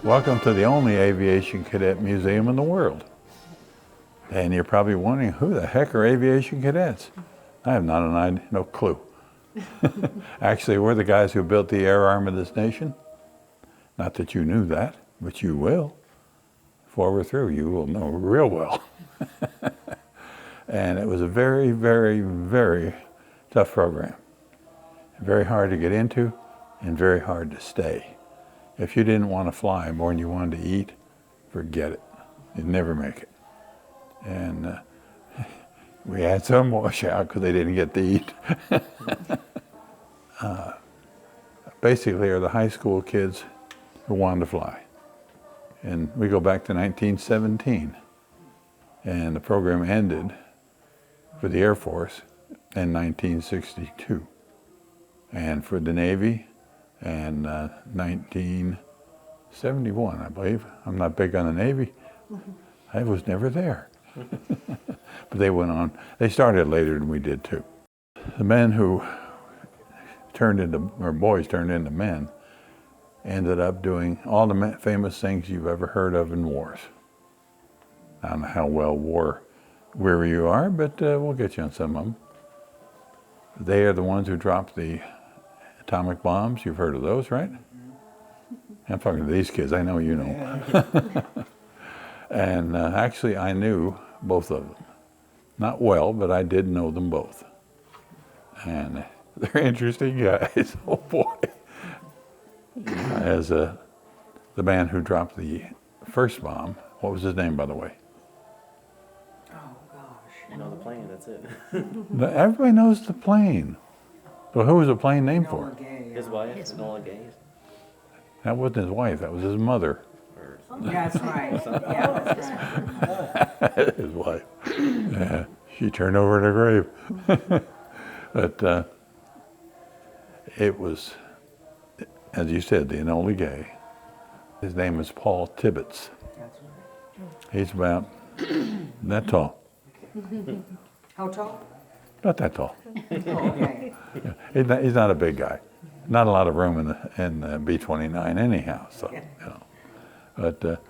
Welcome to the only Aviation Cadet Museum in the world. And you're probably wondering, who the heck are Aviation Cadets? I have no clue. Actually, we're the guys who built the air arm of this nation. Not that you knew that, but you will. Before we're through, you will know real well. And it was a very, very, very tough program. Very hard to get into and very hard to stay. If you didn't want to fly more than you wanted to eat, forget it. You'd never make it. And we had some washout because they didn't get to eat. Basically, are the high school kids who wanted to fly. And we go back to 1917. And the program ended for the Air Force in 1962. And for the Navy, in 1971, I believe. I'm not big on the Navy. I was never there. But they went on. They started later than we did too. The men who boys turned into men, ended up doing all the famous things you've ever heard of in wars. I don't know how well war weary you are, but we'll get you on some of them. They are the ones who dropped the atomic bombs. You've heard of those, right? I'm talking to these kids. I know you know. And actually, I knew both of them. Not well, but I did know them both. And they're interesting guys. Oh boy. As the man who dropped the first bomb, what was his name, by the way? Oh gosh. I know the plane, that's it. Everybody knows the plane. But who was the plane named for? His wife, Enola Gay. That wasn't his wife, that was his mother. That's right. Yeah, that's right. His wife. Yeah, she turned over in her grave. But it was, as you said, the Enola Gay. His name is Paul Tibbets. That's right. He's about that tall. How tall? Not that tall. Oh, okay. Yeah, he's not a big guy. Not a lot of room in the B-29 anyhow. So, you know. But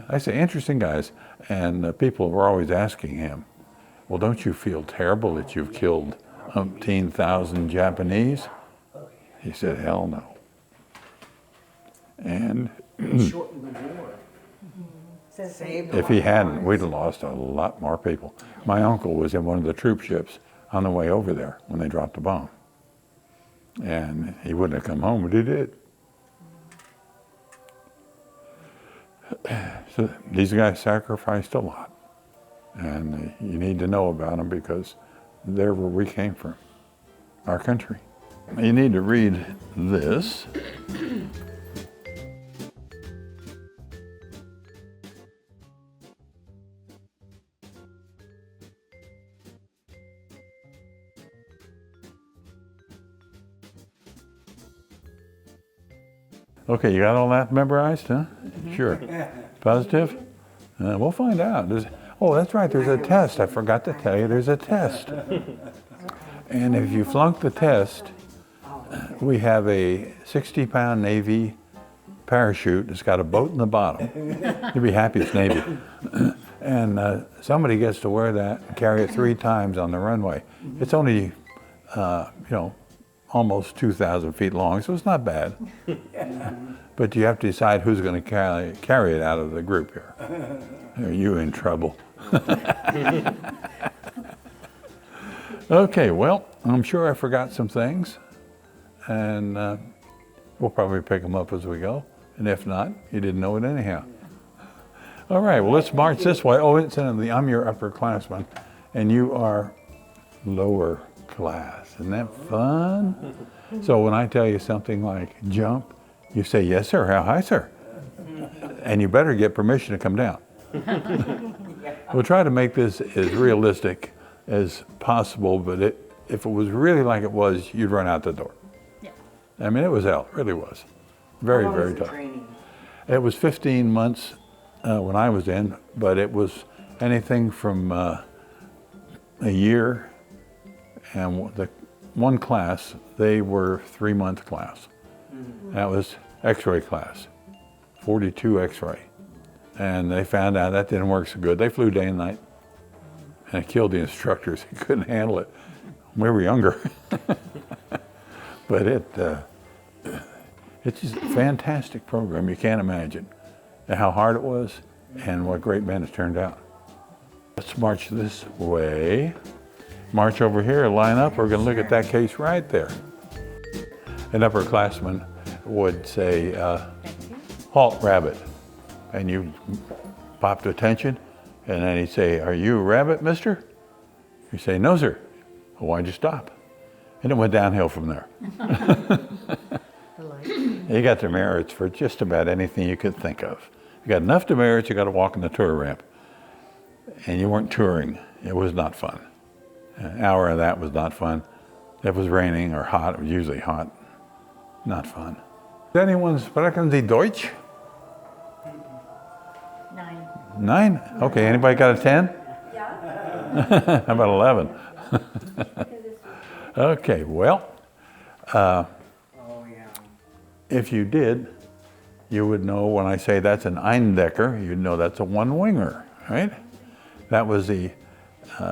I say interesting guys, and people were always asking him, "Well, don't you feel terrible that you've killed umpteen thousand Japanese?" He said, "Hell no." And Shortened the war. Saved if he hadn't, we'd have lost a lot more people. My uncle was in one of the troop ships on the way over there when they dropped the bomb. And he wouldn't have come home, but he did. So these guys sacrificed a lot. And you need to know about them because they're where we came from, our country. You need to read this. Okay, you got all that memorized, huh? Mm-hmm. Sure. Positive? We'll find out. Oh, that's right, there's a test. I forgot to tell you, there's a test. And if you flunk the test, we have a 60-pound Navy parachute that's got a boat in the bottom. You'd be happy it's Navy. And somebody gets to wear that and carry it 3 times on the runway. It's only, almost 2,000 feet long, so it's not bad. But you have to decide who's going to carry it out of the group here. Are you in trouble? Okay, well, I'm sure I forgot some things, and we'll probably pick them up as we go. And if not, you didn't know it anyhow. All right, well, let's march this way. Oh, incidentally, I'm your upperclassman, and you are lower class. Isn't that fun? So when I tell you something like jump, you say, "Yes, sir. How high, sir?" And you better get permission to come down. We'll try to make this as realistic as possible, but if it was really like it was, you'd run out the door. Yeah. I mean, it was hell. It really was. Very, very tough. Training? It was 15 months when I was in, but it was anything from a year. And the one class, they were 3-month class. Mm-hmm. That was X-ray class. 42 X-ray. And they found out that didn't work so good. They flew day and night. And it killed the instructors. He couldn't handle it. We were younger. But it's just a fantastic program. You can't imagine how hard it was and what great men it turned out. Let's march this way. March over here, line up. We're going to look at that case right there. An upperclassman would say, halt, rabbit. And you pop to attention, and then he'd say, are you a rabbit, mister? You say, no, sir. Well, why'd you stop? And it went downhill from there. You got demerits for just about anything you could think of. You got enough demerits, you got to walk in the tour ramp. And you weren't touring. It was not fun. An hour of that was not fun. If it was raining or hot, it was usually hot. Not fun. Anyone sprechen Sie Deutsch? 9. 9? Okay, anybody got a 10? Yeah. How about 11? Okay, well, Oh, yeah. if you did, you would know when I say that's an Eindecker, you'd know that's a one-winger, right? That was the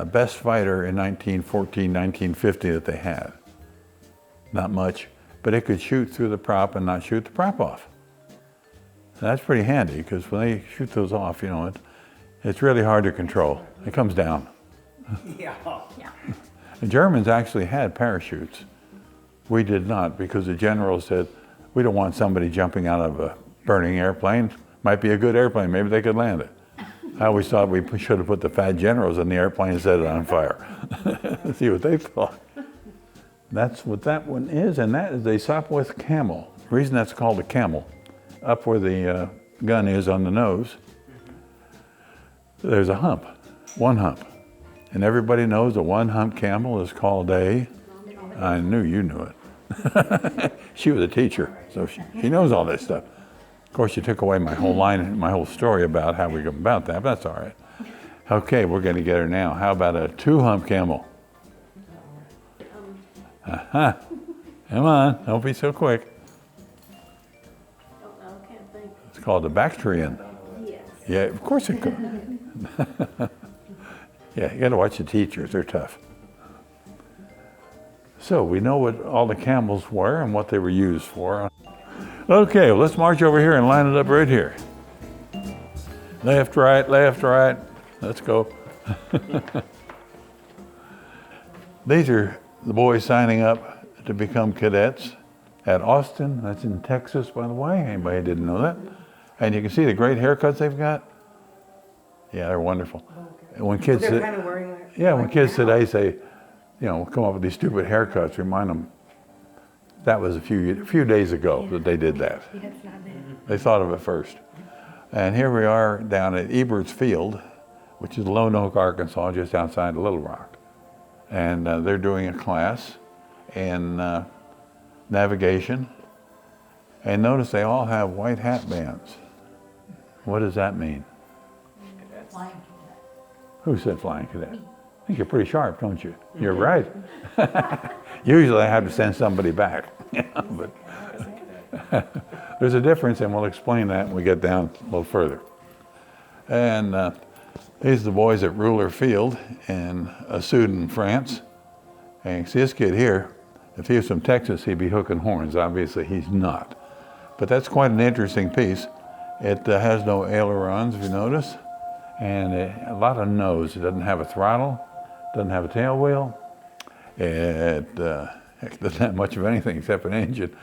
best fighter in 1914, 1950 that they had. Not much, but it could shoot through the prop and not shoot the prop off. And that's pretty handy, because when they shoot those off, you know, it's really hard to control. It comes down. Yeah. The Germans actually had parachutes. We did not, because the general said, we don't want somebody jumping out of a burning airplane. Might be a good airplane, maybe they could land it. I always thought we should have put the fat generals in the airplane and set it on fire. See what they thought. That's what that one is, and that is a Sopwith Camel. The reason that's called a camel, up where the gun is on the nose, there's a hump, one hump. And everybody knows a one-hump camel is called a, I knew you knew it. She was a teacher, so she knows all this stuff. Of course, you took away my whole line, my whole story about how we go about that, but that's all right. Okay, we're going to get her now. How about a two-hump camel? Uh-huh. Come on, don't be so quick. Don't know, can't think. It's called a Bactrian. Yes. Yeah, of course it could. Yeah, you got to watch the teachers, they're tough. So we know what all the camels were and what they were used for. Okay, well, let's march over here and line it up right here. Left, right, let's go. These are the boys signing up to become cadets at Austin. That's in Texas, by the way. Anybody didn't know that? And you can see the great haircuts they've got. Yeah, they're wonderful. And when kids, They're kind of wearing like, yeah, when like kids now. today say, you know, come up with these stupid haircuts, remind them that was a few days ago that they did that. They thought of it first. And here we are down at Ebert's Field, which is Lone Oak, Arkansas, just outside of Little Rock. And they're doing a class in navigation. And notice they all have white hat bands. What does that mean? Who said flying cadet? I think you're pretty sharp, don't you? You're right. Usually I have to send somebody back. But there's a difference, and we'll explain that when we get down a little further. And these are the boys at Ruler Field in Assoudun, France. And you can see this kid here. If he was from Texas, he'd be hooking horns. Obviously, he's not. But that's quite an interesting piece. It has no ailerons, if you notice, and a lot of nose. It doesn't have a throttle, doesn't have a tail wheel. It doesn't have much of anything except an engine.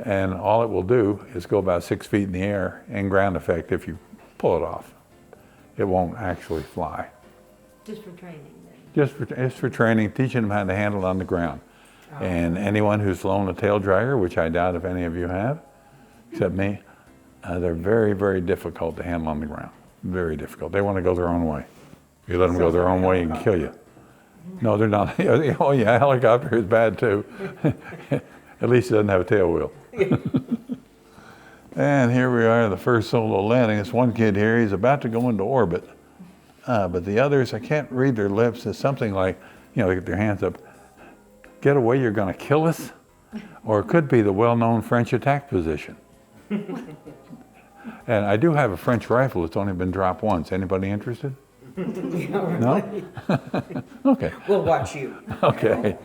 And all it will do is go about 6 feet in the air and ground effect if you pull it off. It won't actually fly. Just for training then? Just for training, teaching them how to handle it on the ground. And anyone who's flown a tail dragger, which I doubt if any of you have, except me, they're very, very difficult to handle on the ground. Very difficult. They want to go their own way. If you let them go their own way, it can kill you. No, they're not. Oh yeah, helicopter is bad too. At least it doesn't have a tail wheel. And here we are, the first solo landing. This one kid here, he's about to go into orbit. But the others, I can't read their lips. It's something like, you know, they get their hands up. Get away, you're going to kill us? Or it could be the well-known French attack position. And I do have a French rifle. It's only been dropped once. Anybody interested? No? Okay. We'll watch you. Okay.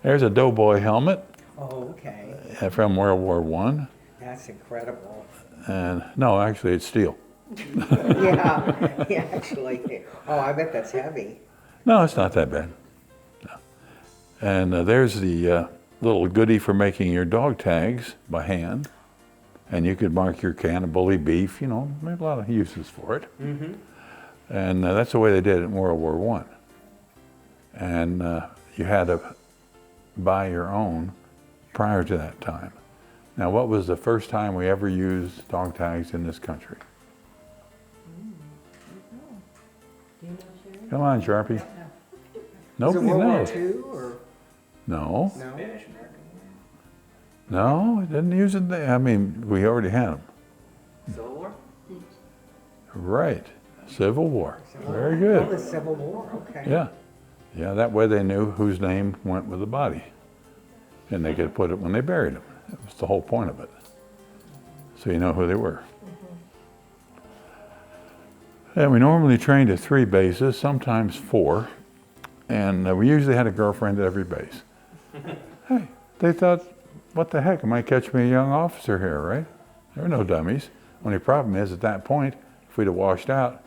There's a doughboy helmet Oh, okay. from World War I. That's incredible. And no, actually it's steel. Yeah, yeah, actually. Oh, I bet that's heavy. No, it's not that bad. No. And there's the little goodie for making your dog tags by hand. And you could mark your can of bully beef, you know, there's a lot of uses for it. Mm-hmm. And that's the way they did it in World War I. And you had to buy your own prior to that time. Now, what was the first time we ever used dog tags in this country? Do you know, Sherry? Come on, Sharpie. Is it Nobody World War knows. II or No, no? no, it didn't use it. I mean, we already had them. Civil War? Right, Civil War. Very Oh, good. the Civil War, okay. Yeah, yeah. That way they knew whose name went with the body, and they could put it when they buried them. That was the whole point of it. So you know who they were. And we normally trained at 3 bases, sometimes 4, and we usually had a girlfriend at every base. Hey, they thought, what the heck, am I catching me a young officer here, right? There were no dummies. Only problem is, at that point, if we'd have washed out,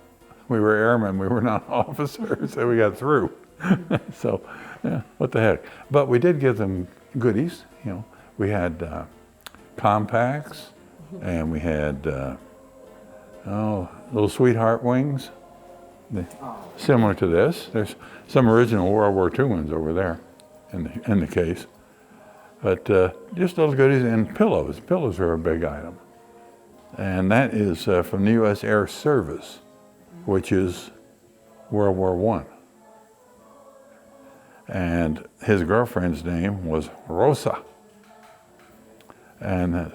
we were airmen, we were not officers, so we got through. So, yeah, what the heck. But we did give them goodies, you know. We had compacts, and we had, little sweetheart wings, similar to this. There's some original World War II ones over there in the case. But just little goodies and pillows. Pillows are a big item. And that is from the U.S. Air Service, which is World War I. And his girlfriend's name was Rosa. And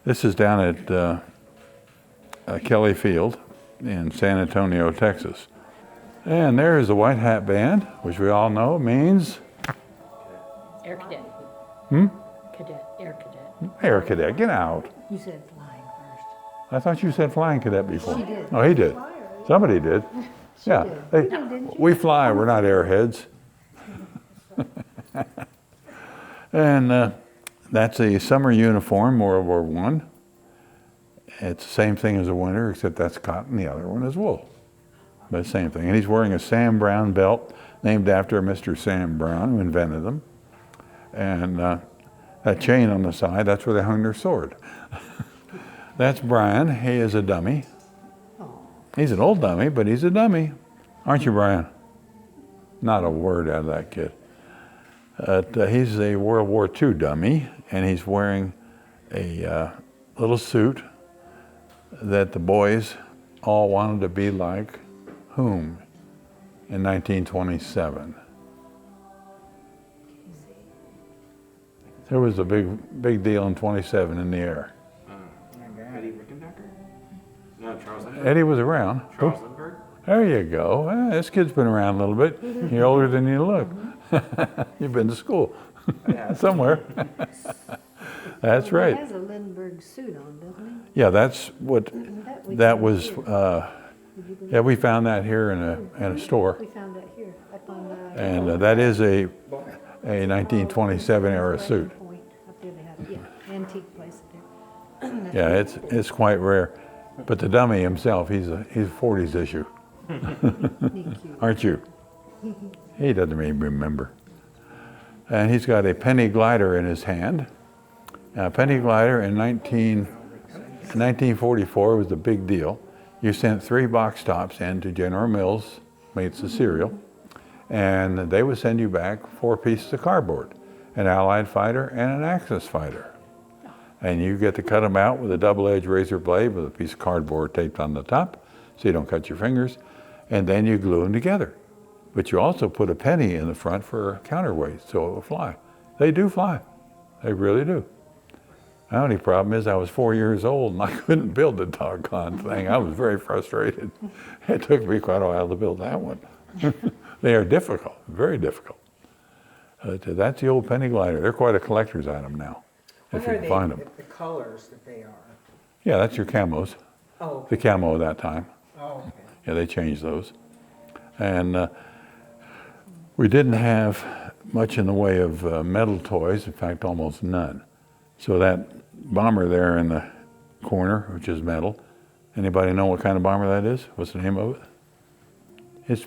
this is down at Kelly Field in San Antonio, Texas. And there is the White Hat Band, which we all know means Air cadet. Hmm? Cadet, air cadet. Air Cadet. Get out. You said flying first. I thought you said Flying Cadet before. She did. Oh, he did. Somebody did. Yeah. We fly, we're not airheads. And that's a summer uniform, World War I. It's the same thing as a winter, except that's cotton, the other one is wool. But same thing. And he's wearing a Sam Brown belt, named after Mr. Sam Brown, who invented them. And that chain on the side, that's where they hung their sword. That's Brian. He is a dummy. He's an old dummy, but he's a dummy. Aren't you, Brian? Not a word out of that kid. He's a World War II dummy, and he's wearing a little suit that the boys all wanted to be like whom in 1927. There was a big deal in 27 in the air. Eddie Rickenbacker? No, Charles Lindbergh. Eddie was around. Charles Lindbergh? There you go. This kid's been around a little bit. You're older than you look. You've been to school somewhere. That's right. He has a Lindbergh suit on, doesn't Yeah, that's what he? that was. Would you believe Yeah, we found that here in a store, We found that here, up on the. and that is a 1927 era suit. Point. Up there they have, yeah, antique place up there. Yeah, it's quite rare. But the dummy himself, he's a 40s issue, aren't you? He doesn't even remember. And he's got a penny glider in his hand. Now, a penny glider in 1944 was a big deal. You sent 3 box tops into General Mills, made the cereal, and they would send you back 4 pieces of cardboard, an Allied fighter and an Axis fighter. And you get to cut them out with a double-edged razor blade with a piece of cardboard taped on the top so you don't cut your fingers, and then you glue them together. But you also put a penny in the front for a counterweight so it will fly. They do fly. They really do. The only problem is I was 4 years old and I couldn't build the doggone thing. I was very frustrated. It took me quite a while to build that one. They are difficult, very difficult. That's the old penny glider. They're quite a collector's item now, if What you are can find they, them. the colors that they are? Yeah, that's your camos. Oh, The camo of that time. oh, okay. Yeah, they changed those. And we didn't have much in the way of metal toys, in fact, almost none. So that bomber there in the corner, which is metal, anybody know what kind of bomber that is? What's the name of it?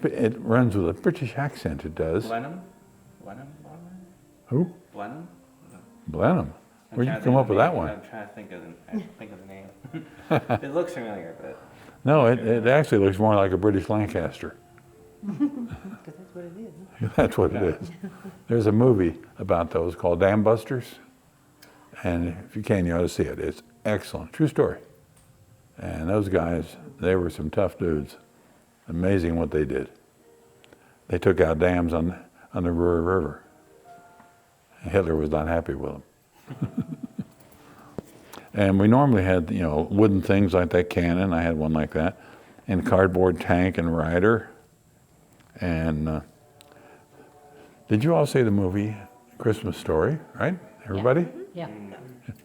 It runs with a British accent, it does. Blenheim? Blenheim bomber? Who? Blenheim? Blenheim. I'm Where'd you trying to come think up of with the that name. one? I'm trying to think of the name. It looks familiar, but No, it actually looks more like a British Lancaster. Because that's what it is. Huh? That's what it is. There's a movie about those called Dam Busters. And if you can, you ought to see it. It's excellent. True story. And those guys, they were some tough dudes. Amazing what they did. They took out dams on the Ruhr River. And Hitler was not happy with them. And we normally had, wooden things like that cannon. I had one like that. And cardboard tank and rider. And did you all see the movie Christmas Story, right? Everybody? Yeah.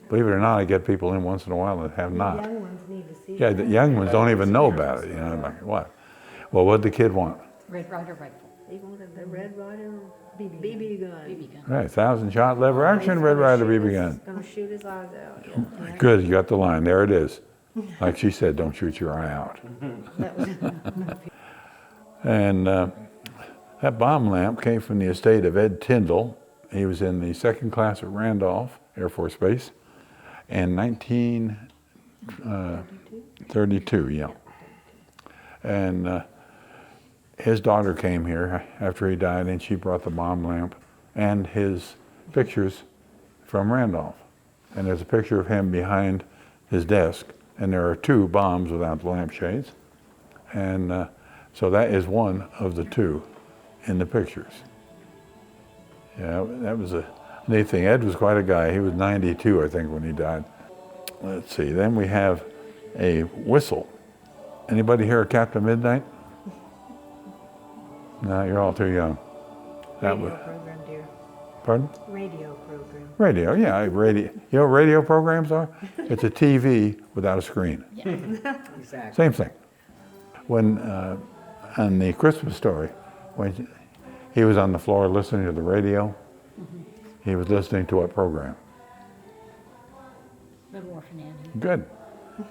Believe it or not, I get people in once in a while that have The not. young ones need to see Yeah, that. the young ones don't even know about it. I'm like, what? Well, what'd the kid want? Red Ryder rifle. They wanted the Red Ryder BB gun. BB gun. Right, 1,000-shot lever action Red Ryder BB gun. Gonna shoot his eyes out. Yeah. Good, you got the line. There it is. Like she said, don't shoot your eye out. That was And that bomb lamp came from the estate of Ed Tyndall. He was in the second class at Randolph Air Force Base in 1932, yeah. And his daughter came here after he died, and she brought the bomb lamp and his pictures from Randolph. And there's a picture of him behind his desk, and there are 2 bombs without the lampshades. And so that is one of the 2 in the pictures. Yeah, that was a neat thing. Ed was quite a guy. He was 92, I think, when he died. Let's see, then we have a whistle. Anybody hear of Captain Midnight? No, you're all too young. That Radio was, program, dear. pardon? Radio program. Radio, yeah, radio. You know what radio programs are? It's a TV without a screen. Exactly. Same thing. When, on the Christmas Story, when he was on the floor listening to the radio, he was listening to what program? Little Orphan Annie. Good.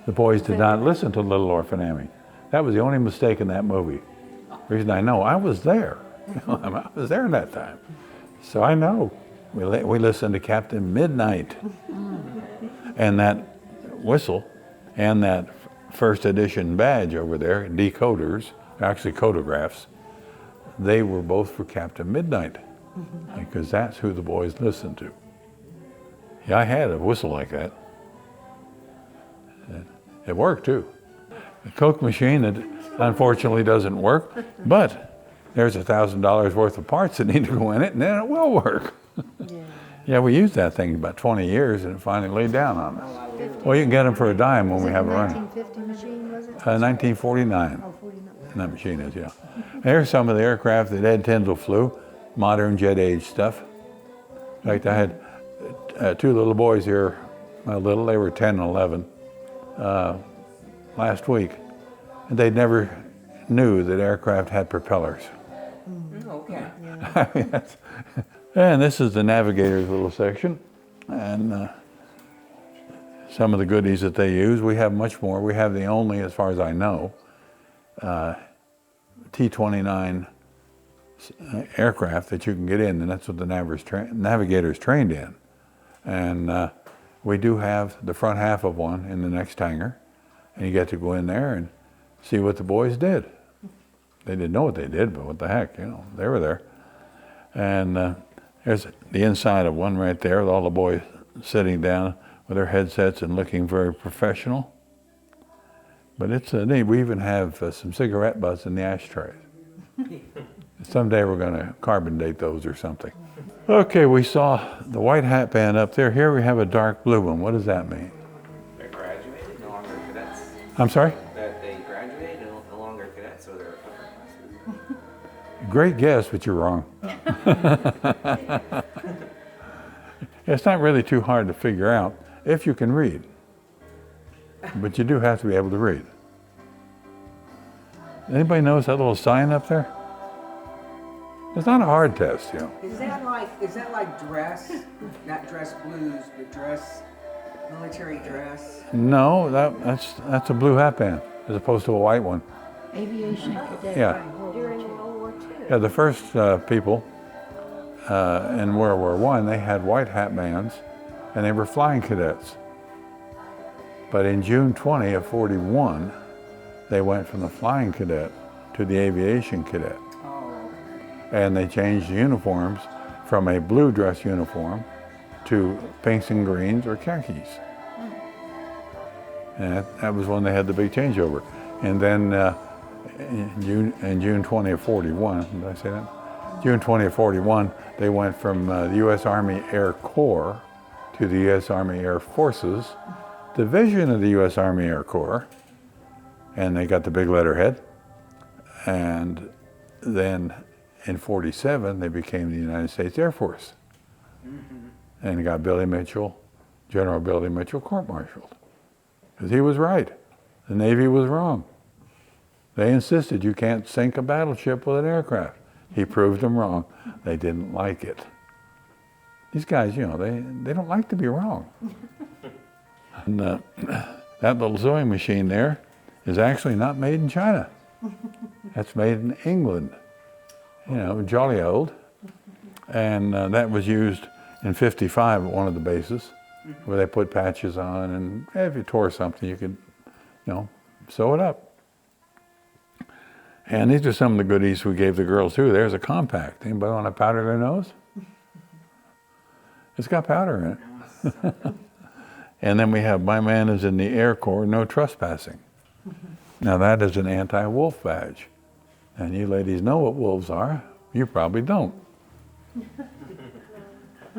The boys did not listen to Little Orphan Annie. That was the only mistake in that movie. Reason I know, I was there. I was there in that time. So I know. We listened to Captain Midnight. And that whistle and that first edition badge over there, decoders, actually codographs, they were both for Captain Midnight. Because that's who the boys listened to. Yeah, I had a whistle like that. It worked too. The Coke machine, that unfortunately doesn't work, but there's $1,000 worth of parts that need to go in it, and then it will work. Yeah, we used that thing about 20 years, and it finally laid down on us. Well, you can get them for a dime when we have a run. 1950 machine, was it? 1949, Oh, 49. that machine is, yeah. Here's some of the aircraft that Ed Tyndall flew, modern jet age stuff. In fact, I had 2 little boys here, they were 10 and 11, last week, and they never knew that aircraft had propellers. Okay. And this is the navigator's little section, and some of the goodies that they use. We have much more. We have the only, as far as I know, T-29 aircraft that you can get in, and that's what the navigator's trained in. And we do have the front half of one in the next hangar, and you get to go in there and see what the boys did. They didn't know what they did, but what the heck, they were there. And there's the inside of one right there with all the boys sitting down with their headsets and looking very professional. But it's neat. We even have some cigarette butts in the ashtrays. Someday we're going to carbon date those or something. Okay, we saw the white hat band up there. Here we have a dark blue one. What does that mean? they're graduated, no longer cadets. I'm sorry? That they graduated, no longer cadets, so they're upper classes. Great guess, but you're wrong. It's not really too hard to figure out if you can read. but you do have to be able to read. Anybody notice that little sign up there? It's not a hard test, you know. Is that like dress? Not dress blues, but dress, military dress? No, that's a blue hat band as opposed to a white one. Aviation Cadet. Yeah. During World War II. Yeah, the first people in World War I, they had white hat bands, and they were flying cadets. But in June 20 of 41, they went from the flying cadet to the aviation cadet. Oh, And they changed the uniforms from a blue dress uniform to pinks and greens or khakis. And that was when they had the big changeover. And then in June 20 of 41, did I say that? June 20 of 41, they went from the U.S. Army Air Corps to the U.S. Army Air Forces, division of the U.S. Army Air Corps, and they got the big letterhead. And then in 47, they became the United States Air Force. And got Billy Mitchell, General Billy Mitchell, court-martialed. Because he was right. The Navy was wrong. They insisted you can't sink a battleship with an aircraft. He proved them wrong. They didn't like it. These guys, you know, they don't like to be wrong. And that little sewing machine there is actually not made in China. That's made in England. You know, jolly old. And that was used in 55 at one of the bases where they put patches on, and if you tore something, you could, you know, sew it up. And these are some of the goodies we gave the girls too. There's a compact. Anybody want to powder their nose? It's got powder in it. And then we have My Man is in the Air Corps, no trespassing. Now that is an anti-wolf badge. And you ladies know what wolves are. You probably don't.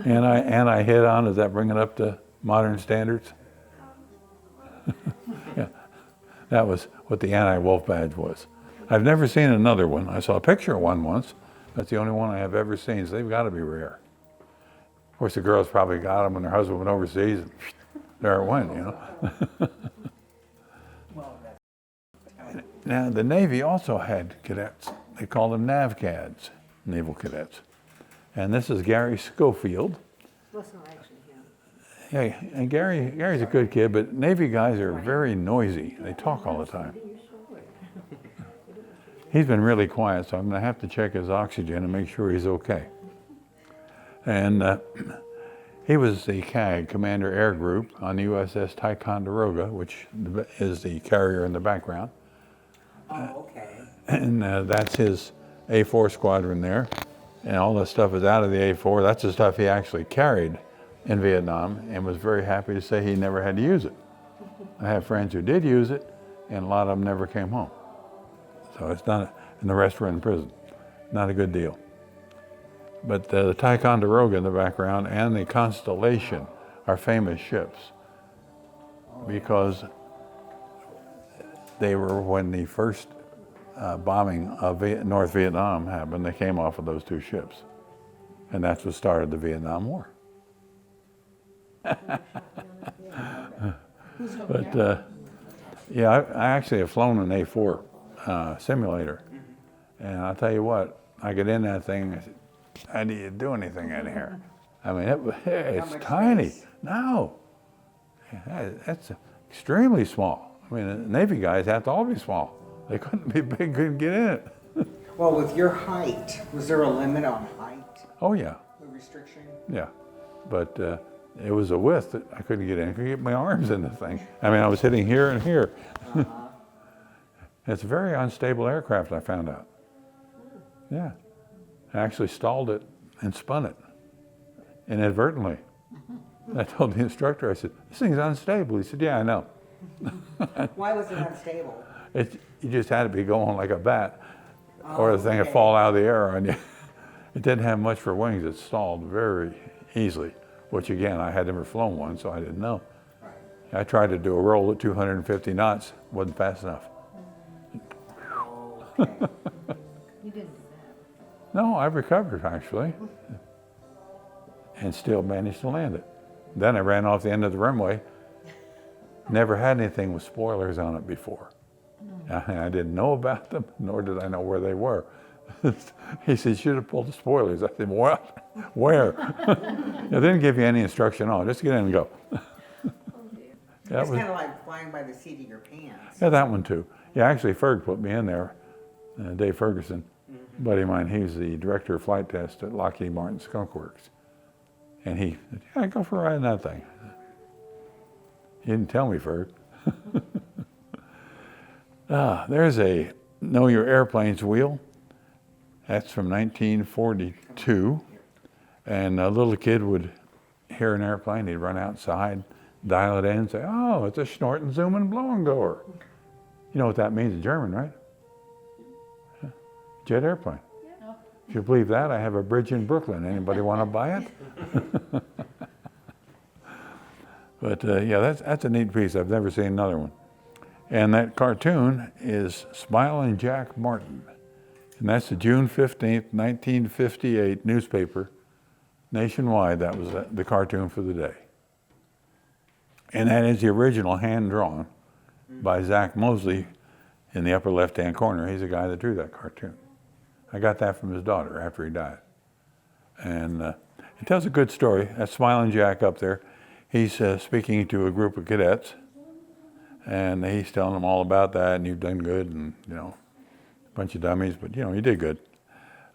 And I hit on, does that bring it up to modern standards? Yeah, that was what the anti-wolf badge was. I've never seen another one. I saw a picture of one once. That's the only one I have ever seen, so they've got to be rare. Of course, the girls probably got them when their husband went overseas, and there it went, you know. Now, the Navy also had cadets. They called them NAVCADs, Naval Cadets. And this is Gary Schofield. Wasn't actually him. Yeah, and Gary's a good kid, but Navy guys are very noisy. They talk all the time. He's been really quiet, so I'm going to have to check his oxygen and make sure he's okay. And he was the CAG, Commander Air Group, on the USS Ticonderoga, which is the carrier in the background. oh, okay. And that's his A4 squadron there. And all the stuff is out of the A4. That's the stuff he actually carried in Vietnam and was very happy to say he never had to use it. I have friends who did use it, and a lot of them never came home. So it's not, and the rest were in prison. Not a good deal. But the Ticonderoga in the background and the Constellation are famous ships because they were when the first bombing of North Vietnam happened. They came off of those two ships, and that's what started the Vietnam War. But yeah, I actually have flown an A4 simulator, and I'll tell you what, I get in that thing, I said, how do you do anything in here? I mean, it's tiny. Space? No, that's extremely small. I mean, the Navy guys have to all be small. They couldn't be big, couldn't get in it. Well, with your height, was there a limit on height? Oh yeah, A restriction? yeah. But it was a width that I couldn't get in. I couldn't get my arms in the thing. I mean, I was hitting here and here. It's a very unstable aircraft, I found out. Yeah. I actually stalled it and spun it inadvertently. I told the instructor, I said, this thing's unstable. He said, yeah, I know. Why was it unstable? You just had to be going like a bat, or the thing would okay. fall out of the air on you. It didn't have much for wings. It stalled very easily, which again, I had never flown one, so I didn't know. I tried to do a roll at 250 knots, wasn't fast enough. Okay. You didn't do that. No, I recovered actually, and still managed to land it. Then I ran off the end of the runway Never had anything with spoilers on it before. I didn't know about them, nor did I know where they were. He said, you should have pulled the spoilers. I said, what? Where? They didn't give you any instruction on it. Just get in and go. That It's was, kind of like flying by the seat of your pants. yeah, that one too. Yeah, actually, Ferg put me in there. Dave Ferguson, buddy of mine, he's the director of flight test at Lockheed Martin Skunk Works. And he said, yeah, go for a ride in that thing. He didn't tell me, Ferg. There's a Know Your Airplanes wheel. That's from 1942. And a little kid would hear an airplane, he'd run outside, dial it in and say, oh, it's a snorting, zooming, blowing goer. You know what that means in German, right? Jet airplane. If you believe that, I have a bridge in Brooklyn. Anybody want to buy it? But yeah, that's a neat piece. I've never seen another one. And that cartoon is Smiling Jack Martin. And that's the June 15th, 1958 newspaper nationwide. That was the cartoon for the day. And that is the original hand-drawn by Zach Mosley in the upper left-hand corner. He's the guy that drew that cartoon. I got that from his daughter after he died. And it tells a good story. That's Smiling Jack up there. He's speaking to a group of cadets, and he's telling them all about that, and you've done good, and, you know, a bunch of dummies, but, you know, you did good.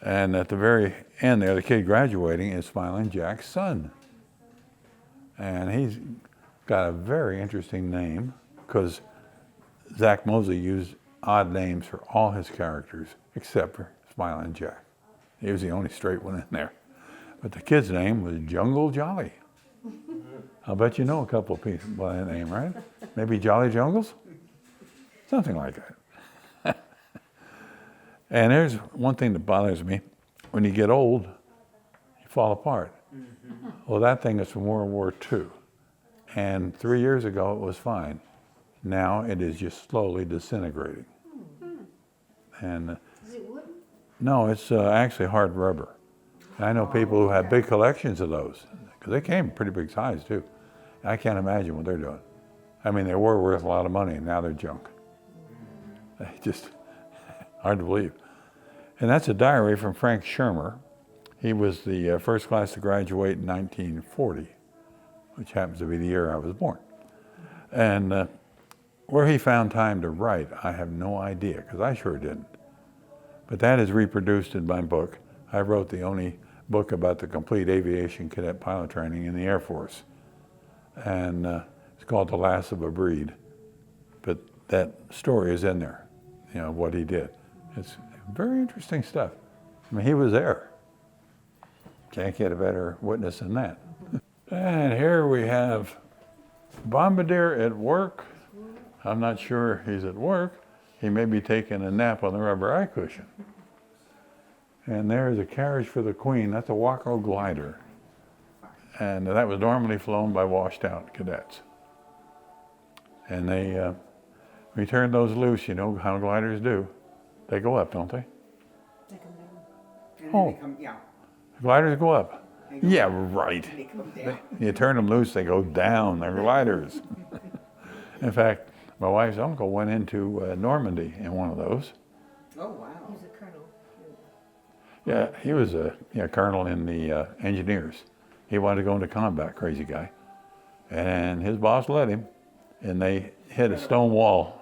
And at the very end there, the kid graduating is Smiling Jack's son. And he's got a very interesting name, because Zach Mosley used odd names for all his characters, except for Smiling Jack. He was the only straight one in there. But the kid's name was Jungle Jolly. I'll bet you know a couple of people by that name, right? Maybe Jolly Jungles? Something like that. And there's one thing that bothers me. When you get old, you fall apart. Well, that thing is from World War II. And 3 years ago, it was fine. Now it is just slowly disintegrating. And Is it wooden? no, it's actually hard rubber. I know people who have big collections of those, because they came pretty big size too. I can't imagine what they're doing. I mean, they were worth a lot of money, and now they're junk. Just hard to believe. And that's a diary from Frank Shermer. He was the first class to graduate in 1940, which happens to be the year I was born. And where he found time to write, I have no idea, because I sure didn't. But that is reproduced in my book. I wrote the only book about the complete aviation cadet pilot training in the Air Force. And it's called The Last of a Breed. But that story is in there, you know, what he did. It's very interesting stuff. I mean, he was there. Can't get a better witness than that. And here we have Bombardier at work. I'm not sure he's at work. He may be taking a nap on the rubber eye cushion. And there's a carriage for the Queen. That's a Waco glider. And that was normally flown by washed out cadets. And they returned those loose, you know how gliders do. They go up, don't they? They come down. And then Oh. they come, yeah. Gliders go up. They go Yeah, down. right. They come down. You turn them loose, they go down. They're gliders. In fact, my wife's uncle went into Normandy in one of those. Oh, wow. He's a colonel. Yeah, he was a colonel in the engineers. He wanted to go into combat, crazy guy. And his boss let him, and they hit a stone wall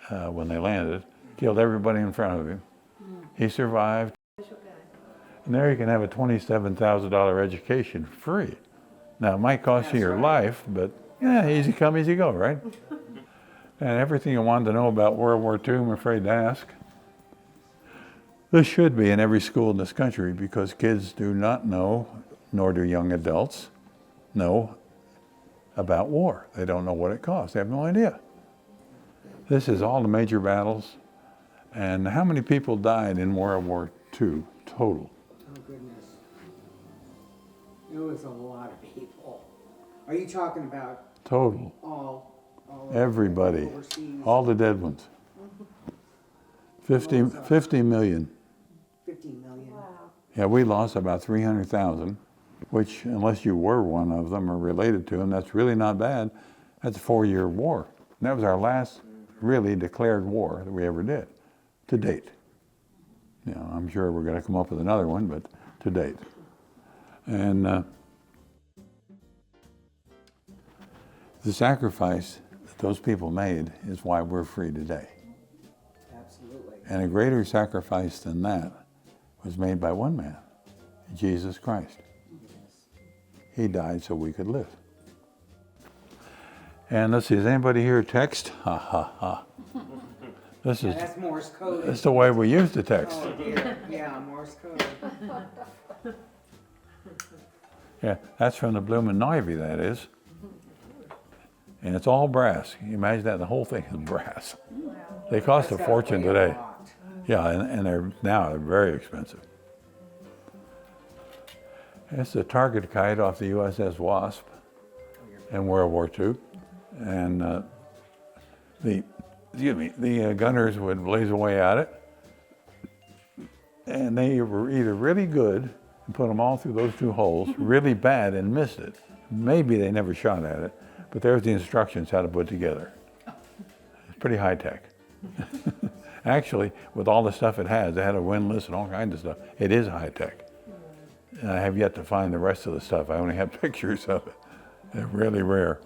when they landed, killed everybody in front of him. He survived. Special guy. And there you can have a $27,000 education free. Now, it might cost you That's your right. life, but yeah, easy come, easy go, right? And everything you wanted to know about World War II, I'm afraid to ask. This should be in every school in this country, because kids do not know, nor do young adults know about war. They don't know what it costs. They have no idea. This is all the major battles. And how many people died in World War II total? Oh, goodness. It was a lot of people. Are you talking about Total. all Everybody. overseas? All the dead ones. 50 million. 50 million. Wow. Yeah, we lost about 300,000, which, unless you were one of them or related to them, that's really not bad. That's a 4-year war. And that was our last really declared war that we ever did, to date. You know, I'm sure we're going to come up with another one, but to date. And the sacrifice that those people made is why we're free today. Absolutely. And a greater sacrifice than that was made by one man, Jesus Christ. He died so we could live. And let's see, is anybody here text? Ha ha ha. This is That's Morse code. that's the way we used to text. Oh dear. Yeah, Morse code. Yeah, that's from the Bloomin' Navy, that is. And it's all brass. Can you imagine that? The whole thing is brass. They cost a That's gotta fortune weigh a today. lot. Yeah, and they're very expensive. It's a target kite off the USS Wasp in World War II. And the gunners would blaze away at it. And they were either really good and put them all through those 2 holes, really bad and missed it. Maybe they never shot at it, but there's the instructions how to put it together. It's pretty high tech. Actually, with all the stuff it had a windlass and all kinds of stuff. It is high tech. And I have yet to find the rest of the stuff. I only have pictures of it. They're really rare.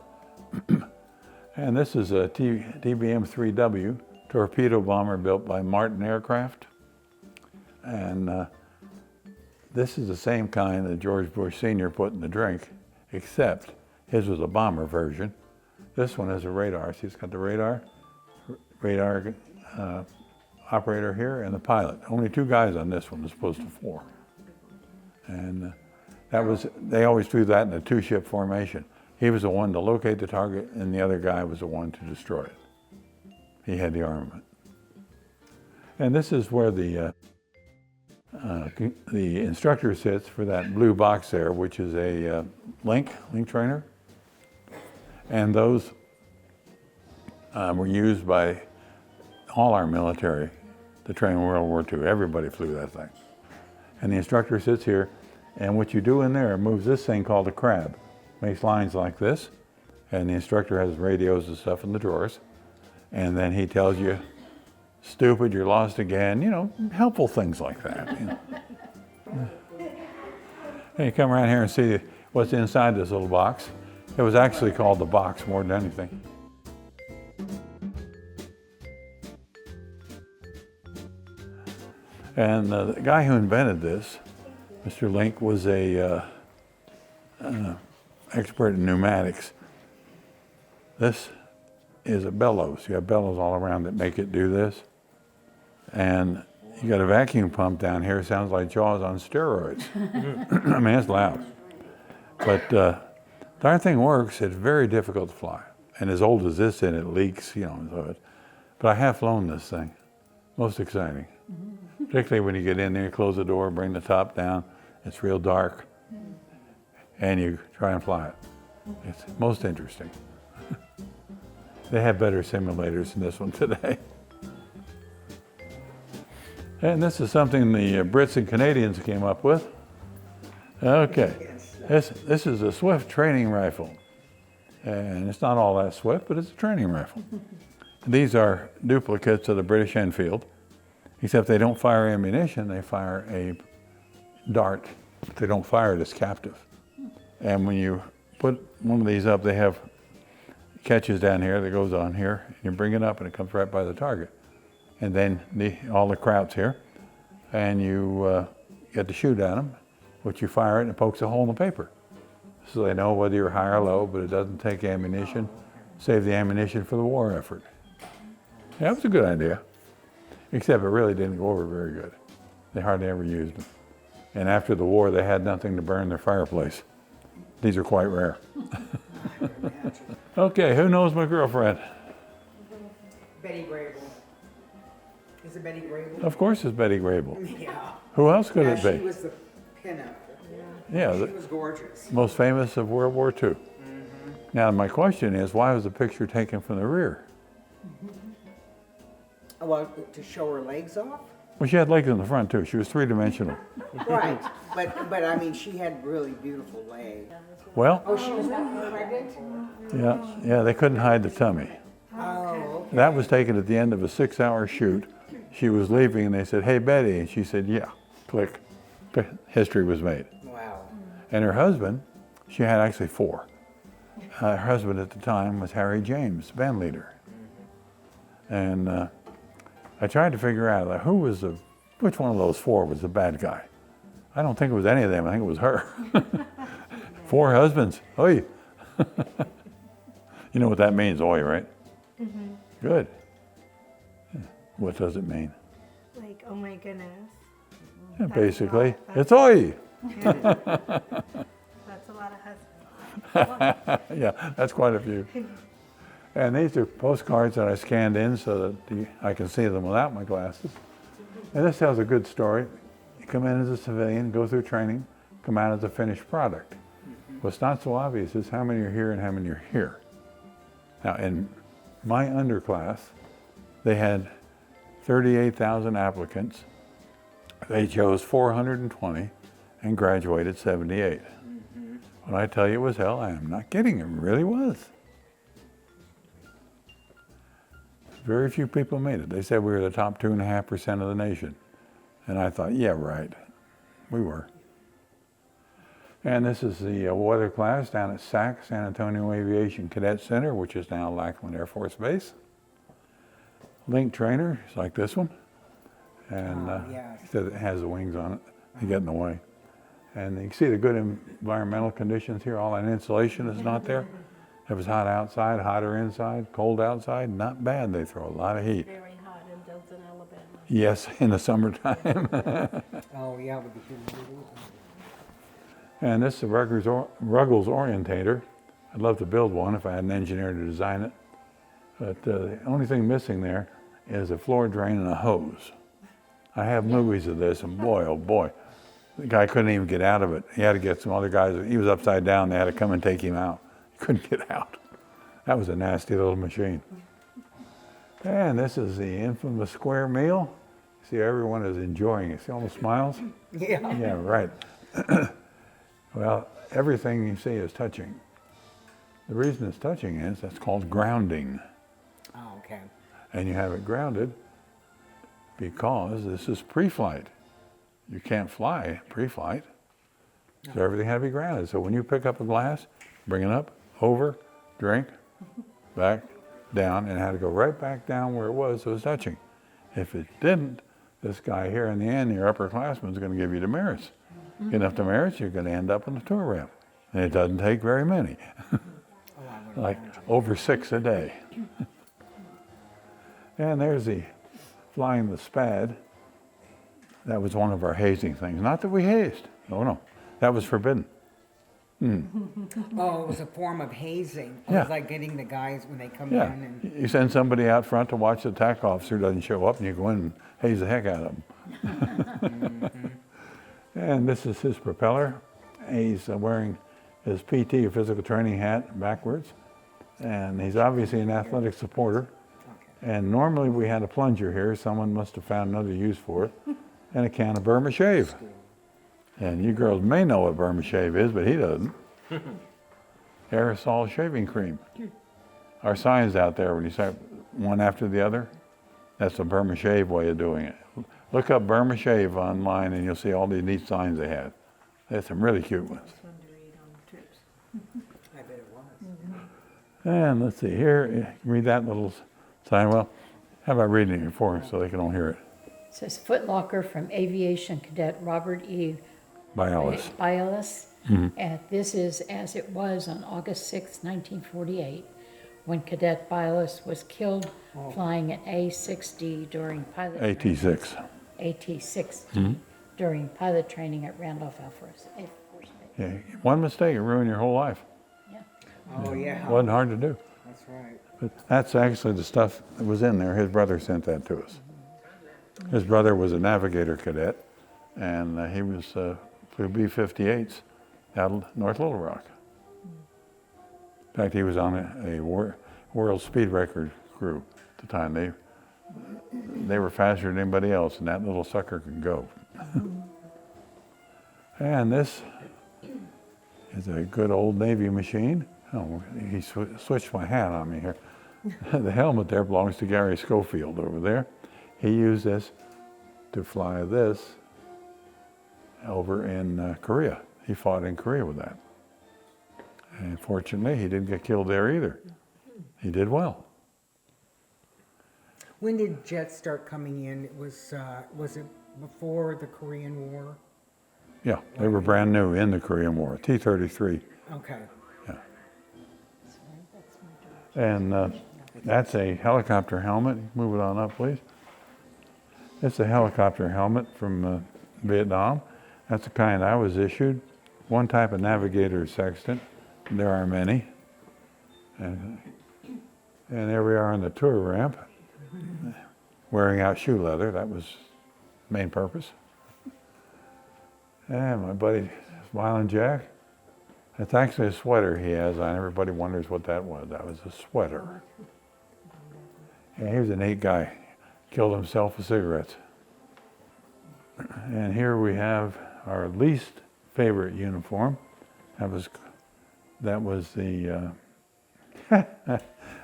And this is a TBM-3W torpedo bomber built by Martin Aircraft. And this is the same kind that George Bush Sr. put in the drink, except his was a bomber version. This one has a radar. See, it's got the radar operator here and the pilot. Only 2 guys on this one as opposed to 4. And they always do that in a 2-ship formation. He was the one to locate the target and the other guy was the one to destroy it. He had the armament. And this is where the instructor sits for that blue box there, which is a link trainer. And those were used by all our military to train in World War II. Everybody flew that thing. And the instructor sits here, and what you do in there moves this thing called a crab. Makes lines like this, and the instructor has radios and stuff in the drawers. And then he tells you, stupid, you're lost again, you know, helpful things like that. You know. And you come around here and see what's inside this little box. It was actually called the box more than anything. And the guy who invented this, Mr. Link, was a expert in pneumatics. This is a bellows. You have bellows all around that make it do this. And you got a vacuum pump down here. It sounds like Jaws on steroids. I mean, it's loud. But darn thing works. It's very difficult to fly. And as old as this and it leaks, you know. So but I have flown this thing. Most exciting. Particularly when you get in there, close the door, bring the top down. It's real dark. And you try and fly it. It's most interesting. They have better simulators than this one today. And this is something the Brits and Canadians came up with. Okay, this is a Swift training rifle. And it's not all that swift, but it's a training rifle. These are duplicates of the British Enfield, except they don't fire ammunition, they fire a dart. But they don't fire it as captive. And when you put one of these up, they have catches down here that goes on here. And you bring it up and it comes right by the target. And then all the crowds here. And you get to shoot at them, which you fire it and it pokes a hole in the paper. So they know whether you're high or low, but it doesn't take ammunition. Save the ammunition for the war effort. Yeah, it was a good idea. Except it really didn't go over very good. They hardly ever used them. And after the war, they had nothing to burn their fireplace. These are quite rare. Okay, who knows my girlfriend? Betty Grable. Is it Betty Grable? Of course it's Betty Grable. Yeah. Who else could Yeah, it she be? was the pinup. Yeah, She the was gorgeous. most famous of World War II. Now my question is, why was the picture taken from the rear? Well, to show her legs off? Well, she had legs in the front too. She was three-dimensional. Right, but I mean, she had really beautiful legs. Well, Oh, she was not pregnant? yeah, they couldn't hide the tummy. Oh, okay. That was taken at the end of a 6-hour shoot. She was leaving and they said, "Hey, Betty," and she said, "Yeah." Click. History was made. Wow. And her husband, she had actually 4. Her husband at the time was Harry James, band leader. And I tried to figure out like, which one of those 4 was the bad guy. I don't think it was any of them. I think it was her. 4 husbands. Oi. You know what that means, oi, right? Mm-hmm. Good. What does it mean? Like, oh my goodness. Yeah, basically, it's oi. That's a lot of husbands. Yeah, that's quite a few. And these are postcards that I scanned in so that I can see them without my glasses. And this tells a good story. You come in as a civilian, go through training, come out as a finished product. What's not so obvious is how many are here and how many are here. Now, in my underclass, they had 38,000 applicants. They chose 420 and graduated 78. When I tell you it was hell, I am not kidding. It really was. Very few people made it. They said we were the top 2.5% of the nation. And I thought, yeah, right. We were. And this is the weather class down at SAC, San Antonio Aviation Cadet Center, which is now Lackland Air Force Base. Link trainer is like this one. And yes. he said it has the wings on it. They get in the way. And you can see the good environmental conditions here. All that insulation is not there. It was hot outside, hotter inside, cold outside. Not bad. They throw a lot of heat. Very hot in Dothan, Alabama. Yes, in the summertime. Oh, yeah, with the humidity. And this is a Ruggles orientator. I'd love to build one if I had an engineer to design it. But the only thing missing there is a floor drain and a hose. I have movies of this, and boy, oh boy, the guy couldn't even get out of it. He had to get some other guys. He was upside down. They had to come and take him out. He couldn't get out. That was a nasty little machine. And this is the infamous square meal. See, everyone is enjoying it. See all the smiles? Yeah. Yeah, right. Well, everything you see is touching. The reason it's touching is that's called grounding. Oh, okay. And you have it grounded because this is pre-flight. You can't fly pre-flight, so everything had to be grounded. So when you pick up a glass, bring it up, over, drink, back, down, and it had to go right back down where it was, so it was touching. If it didn't, this guy here in the end, your upperclassman, is going to give you demerits. Get enough demerits, you're going to end up on the tour ramp. And it doesn't take very many. Like over 6 a day. And there's the flying the SPAD. That was one of our hazing things. Not that we hazed. No. That was forbidden. Oh, it was a form of hazing. It Yeah. was like getting the guys when they come Yeah. in and... You send somebody out front to watch the TAC officer doesn't show up, and you go in and haze the heck out of them. And this is his propeller. He's wearing his PT, or physical training hat, backwards. And he's obviously an athletic supporter. And normally we had a plunger here. Someone must have found another use for it. And a can of Burma Shave. And you girls may know what Burma Shave is, but he doesn't. Aerosol shaving cream. Our signs out there, when you start one after the other, that's the Burma Shave way of doing it. Look up Burma Shave online and you'll see all these neat signs they have. They have some really cute ones. Fun to read on trips. I bet it was. And let's see here, you can read that little sign. Well, how about reading it for us so they can all hear it? It says Foot Locker from Aviation Cadet Robert E. Bialis. Bialis. And this is as it was on August 6, 1948, when Cadet Bialis was killed flying an A-6D during pilot AT6. AT-6 during pilot training at Randolph Air Force Base. Yeah, one mistake, it ruined your whole life. Yeah. Oh, yeah. Wasn't hard to do. That's right. But that's actually the stuff that was in there. His brother sent that to us. His brother was a navigator cadet, and he was flew B-58s out of North Little Rock. In fact, he was on a world speed record crew at the time. they were faster than anybody else, and that little sucker could go. And this is a good old Navy machine. Oh, he switched my hat on me here. The helmet there belongs to Gary Schofield over there. He used this to fly this over in Korea. He fought in Korea with that. And fortunately, he didn't get killed there either. He did well. When did jets start coming in? Was it before the Korean War? Yeah, they were brand new in the Korean War, T-33. Okay. And that's a helicopter helmet. Move it on up, please. It's a helicopter helmet from Vietnam. That's the kind I was issued. One type of navigator sextant. There are many. And there we are on the tour ramp, wearing out shoe leather. That was the main purpose. And my buddy, Smiling Jack, that's actually a sweater he has on. Everybody wonders what that was. That was a sweater. And he was a neat guy. Killed himself with cigarettes. And here we have our least favorite uniform. That was the,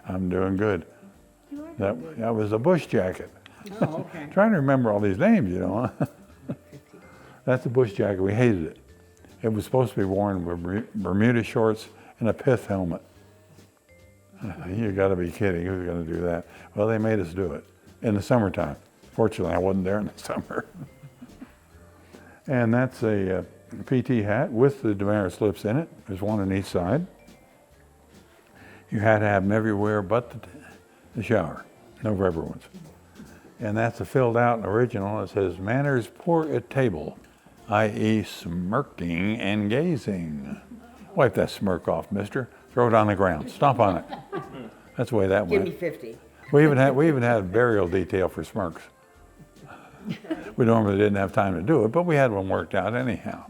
I'm doing good. That was a bush jacket. Oh, okay. Trying to remember all these names, you know. That's the bush jacket. We hated it. It was supposed to be worn with Bermuda shorts and a pith helmet. You got to be kidding. Who's going to do that? Well, they made us do it in the summertime. Fortunately, I wasn't there in the summer. And that's a PT hat with the demerit slips in it. There's one on each side. You had to have them everywhere but the shower. No rubber ones. And that's a filled out original. It says, manners poor at table, i.e. smirking and gazing. Wipe that smirk off, mister. Throw it on the ground. Stomp on it. That's the way that Give went. me 50. We even had burial detail for smirks. We normally didn't have time to do it, but we had one worked out anyhow.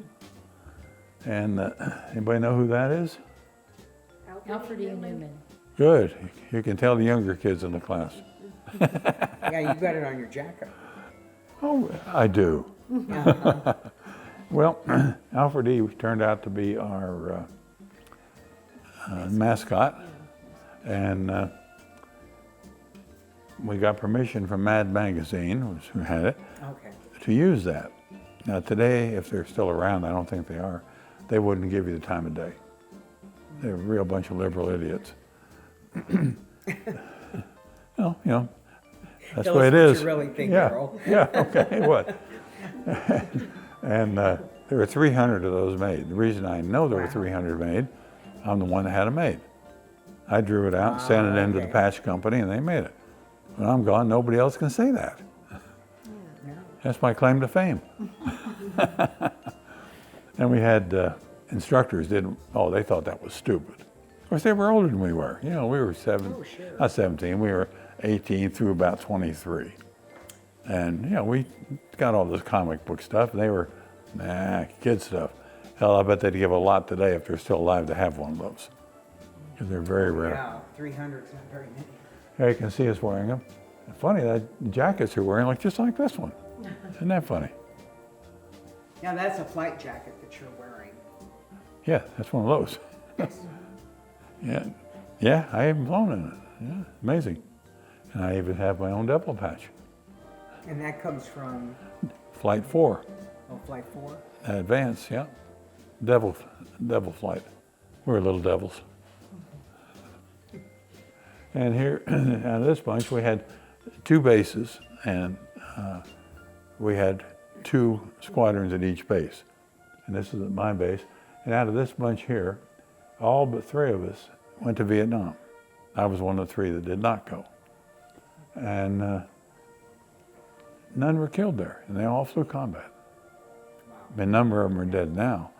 And anybody know who that is? Alfred E. Newman. Good. You can tell the younger kids in the class. Yeah, you got it on your jacket. Oh, I do. Uh-huh. Well, Alfred E. turned out to be our mascot, and we got permission from Mad Magazine, who had it, Okay. to use that. Now today, if they're still around, I don't think they are, they wouldn't give you the time of day. They're a real bunch of liberal idiots. Well, you know, that's Tell the way us it what is. you really think, yeah. Errol. Yeah, okay, what? And there were 300 of those made. The reason I know there were 300 made, I'm the one that had them made. I drew it out and sent it into the okay. patch company, and they made it. When I'm gone, nobody else can say that. That's my claim to fame. And we had instructors they thought that was stupid. Of course, they were older than we were. You know, we were not 17, we were 18 through about 23. And, you know, we got all this comic book stuff, and they were, kid stuff. Hell, I bet they'd give a lot today if they're still alive to have one of those. Because they're very rare. Yeah, 300 is not very many. Here you can see us wearing them. Funny, that jackets you're wearing look just like this one. Isn't that funny? Now that's a flight jacket that you're wearing. Yeah, that's one of those. Yeah, I even flown in it. Yeah, amazing. And I even have my own devil patch. And that comes from, Flight 4, Flight 4? advance, yeah. Devil flight. We're little devils. And here, out of this bunch, we had 2 bases, and we had 2 squadrons at each base. And this is at my base. And out of this bunch here, all but 3 of us went to Vietnam. I was one of the 3 that did not go. And none were killed there, and they all flew combat. A number of them are dead now,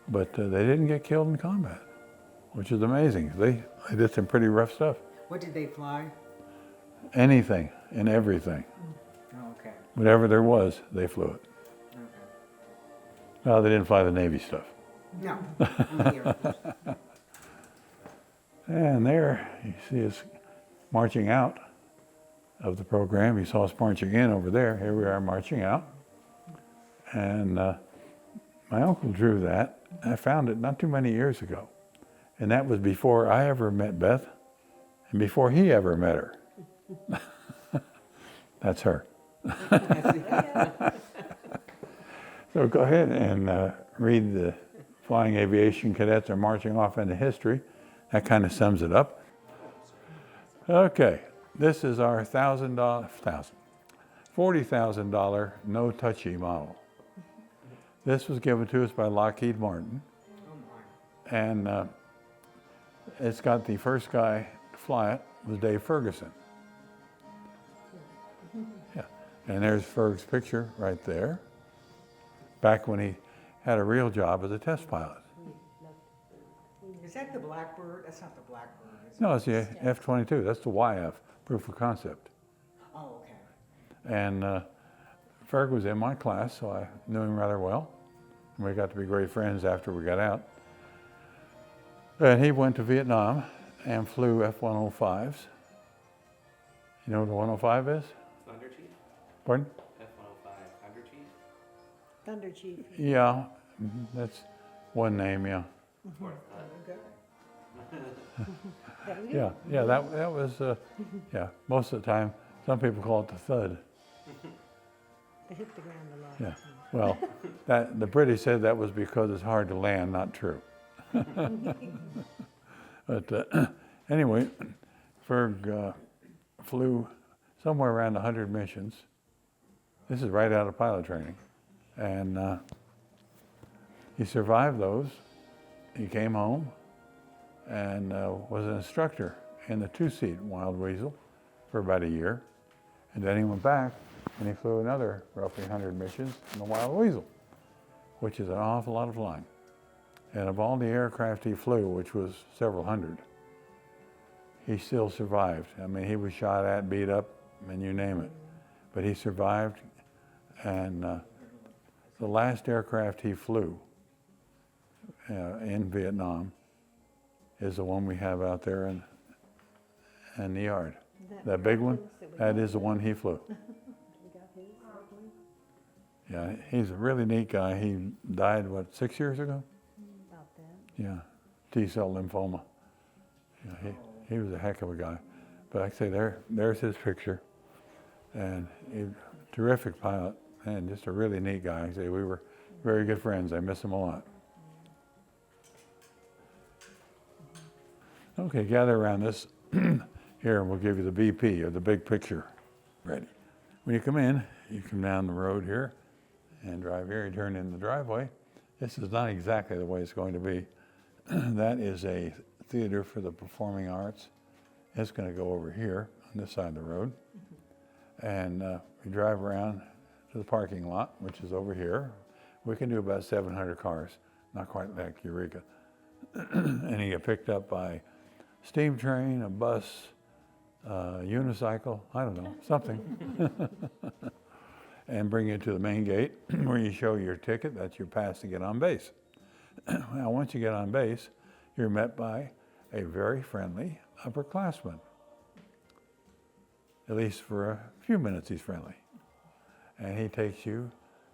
but they didn't get killed in combat, which is amazing. They did some pretty rough stuff. What did they fly? Anything and everything. Oh, okay. Whatever there was, they flew it. Okay. No, they didn't fly the Navy stuff. No. only the Air Force. And there, you see us marching out of the program. You saw us marching in over there. Here we are marching out. And my uncle drew that. I found it not too many years ago. And that was before I ever met Beth and before he ever met her. That's her. So go ahead and read the Flying Aviation Cadets are marching off into history. That kind of sums it up. Okay, this is our $40,000 no-touchy model. This was given to us by Lockheed Martin. And it's got the first guy to fly it was Dave Ferguson. Yeah, and there's Ferg's picture right there, back when he had a real job as a test pilot. Is that the Blackbird? That's not the Blackbird, is it? No, it's the F-22. That's the YF, proof of concept. Oh, okay. And Ferg was in my class, so I knew him rather well. And we got to be great friends after we got out. And he went to Vietnam and flew F-105s. You know what a 105 is? Thunder Chief? Pardon? F-105 Thunder Chief? Thunder Chief. Yeah, that's one name, yeah. Okay. Yeah, that was, yeah, most of the time, some people call it the Thud. They hit the ground a lot. Yeah, well, the British said that was because it's hard to land, not true. But anyway, Ferg flew somewhere around 100 missions. This is right out of pilot training. And he survived those. He came home and was an instructor in the two-seat Wild Weasel for about a year. And then he went back and he flew another roughly 100 missions in the Wild Weasel, which is an awful lot of flying. And of all the aircraft he flew, which was several hundred, he still survived. I mean, he was shot at, beat up, and you name it. But he survived, and the last aircraft he flew in Vietnam is the one we have out there in the yard. That big one, that is the one he flew. Yeah, he's a really neat guy. He died, what, 6 years ago? About that. Yeah, T-cell lymphoma. Yeah, he was a heck of a guy. But like I say, there's his picture. And he's a terrific pilot and just a really neat guy. Like I say, we were very good friends. I miss him a lot. Okay, gather around this here and we'll give you the BP, or the big picture. Ready. When you come in, you come down the road here and drive here, you turn in the driveway. This is not exactly the way it's going to be. That is a theater for the performing arts. It's going to go over here on this side of the road. And we drive around to the parking lot, which is over here. We can do about 700 cars, not quite like Eureka. And you get picked up by steam train, a bus, unicycle, I don't know, something. And bring you to the main gate where you show your ticket. That's your pass to get on base. Now, once you get on base, you're met by a very friendly upperclassman. At least for a few minutes, he's friendly. And he takes you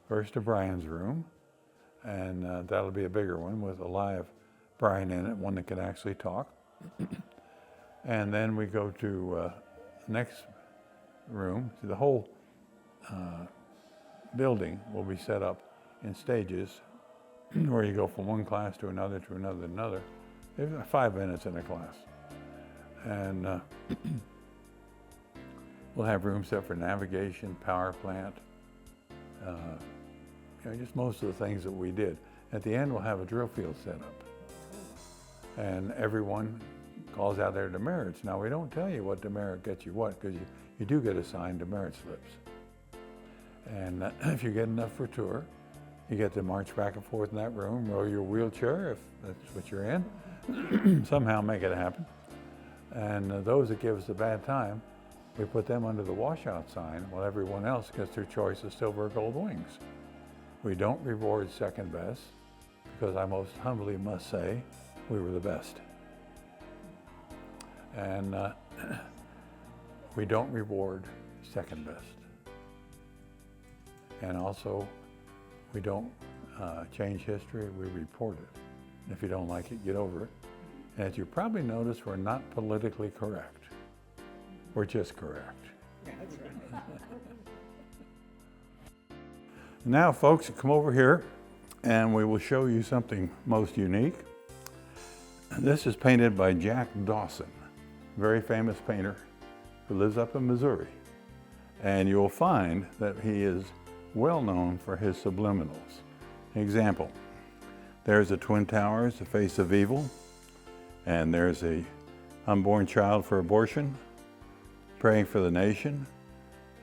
first to Brian's room, and that'll be a bigger one with a live Brian in it, one that can actually talk. And then we go to the next room. See, the whole building will be set up in stages where you go from one class to another, to another, to another. There's 5 minutes in a class. And we'll have rooms set for navigation, power plant, just most of the things that we did. At the end, we'll have a drill field set up. And everyone calls out their demerits. Now, we don't tell you what demerit gets you what, because you do get assigned demerit slips. And if you get enough for tour, you get to march back and forth in that room, row your wheelchair if that's what you're in, somehow make it happen. And those that give us a bad time, we put them under the washout sign while everyone else gets their choice of silver or gold wings. We don't reward second best, because I most humbly must say we were the best. And we don't reward second best. And also, we don't change history, we report it. And if you don't like it, get over it. And as you probably noticed, we're not politically correct. We're just correct. Now, folks, come over here and we will show you something most unique. This is painted by Jack Dawson, very famous painter who lives up in Missouri. And you'll find that he is well known for his subliminals. Example, there's the Twin Towers, the face of evil, and there's a unborn child for abortion, praying for the nation,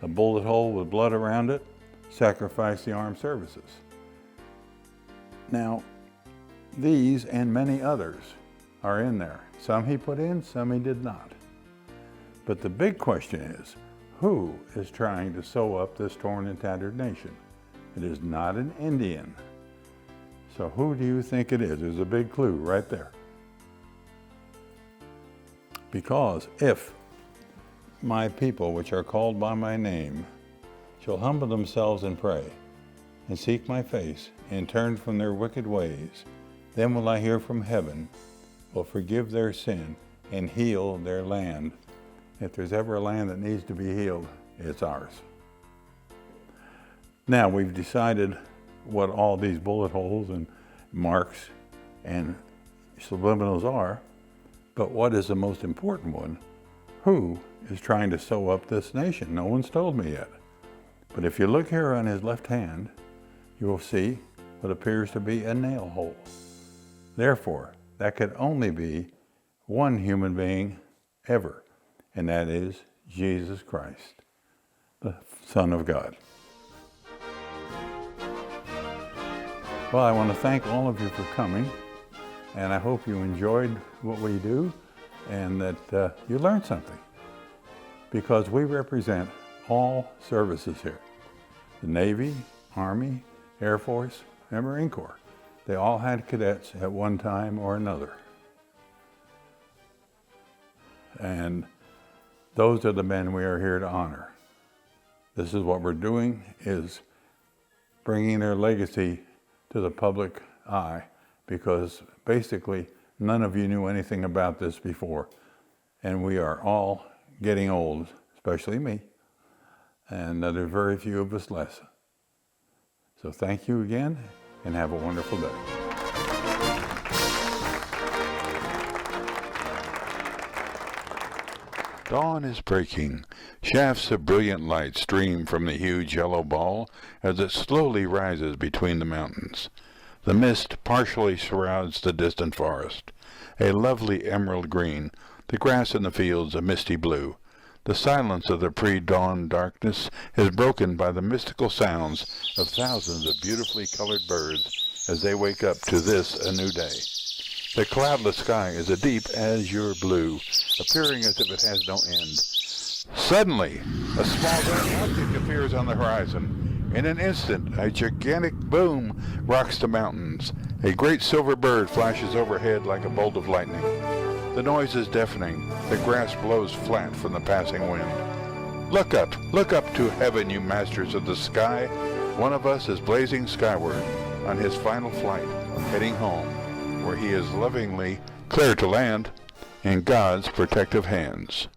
a bullet hole with blood around it, sacrifice the armed services. Now, these and many others are in there. Some he put in, some he did not. But the big question is, who is trying to sew up this torn and tattered nation? It is not an Indian. So who do you think it is? There's a big clue right there. Because if my people, which are called by my name, shall humble themselves and pray, and seek my face, and turn from their wicked ways, then will I hear from heaven, will forgive their sin, and heal their land. If there's ever a land that needs to be healed, it's ours. Now, we've decided what all these bullet holes and marks and subliminals are, but what is the most important one? Who is trying to sew up this nation? No one's told me yet. But if you look here on his left hand, you will see what appears to be a nail hole. Therefore, that could only be one human being ever, and that is Jesus Christ, the Son of God. Well, I want to thank all of you for coming, and I hope you enjoyed what we do and that you learned something, because we represent all services here. The Navy, Army, Air Force, and Marine Corps. They all had cadets at one time or another. And those are the men we are here to honor. This is what we're doing, is bringing their legacy to the public eye, because basically none of you knew anything about this before. And we are all getting old, especially me. And there are very few of us less. So thank you again, and have a wonderful day. Dawn is breaking. Shafts of brilliant light stream from the huge yellow ball as it slowly rises between the mountains. The mist partially shrouds the distant forest, a lovely emerald green, the grass in the fields a misty blue. The silence of the pre-dawn darkness is broken by the mystical sounds of thousands of beautifully colored birds as they wake up to this a new day. The cloudless sky is a deep azure blue, appearing as if it has no end. Suddenly, a small dark object appears on the horizon. In an instant, a gigantic boom rocks the mountains. A great silver bird flashes overhead like a bolt of lightning. The noise is deafening. The grass blows flat from the passing wind. Look up to heaven, you masters of the sky. One of us is blazing skyward on his final flight, heading home, where he is lovingly clear to land in God's protective hands.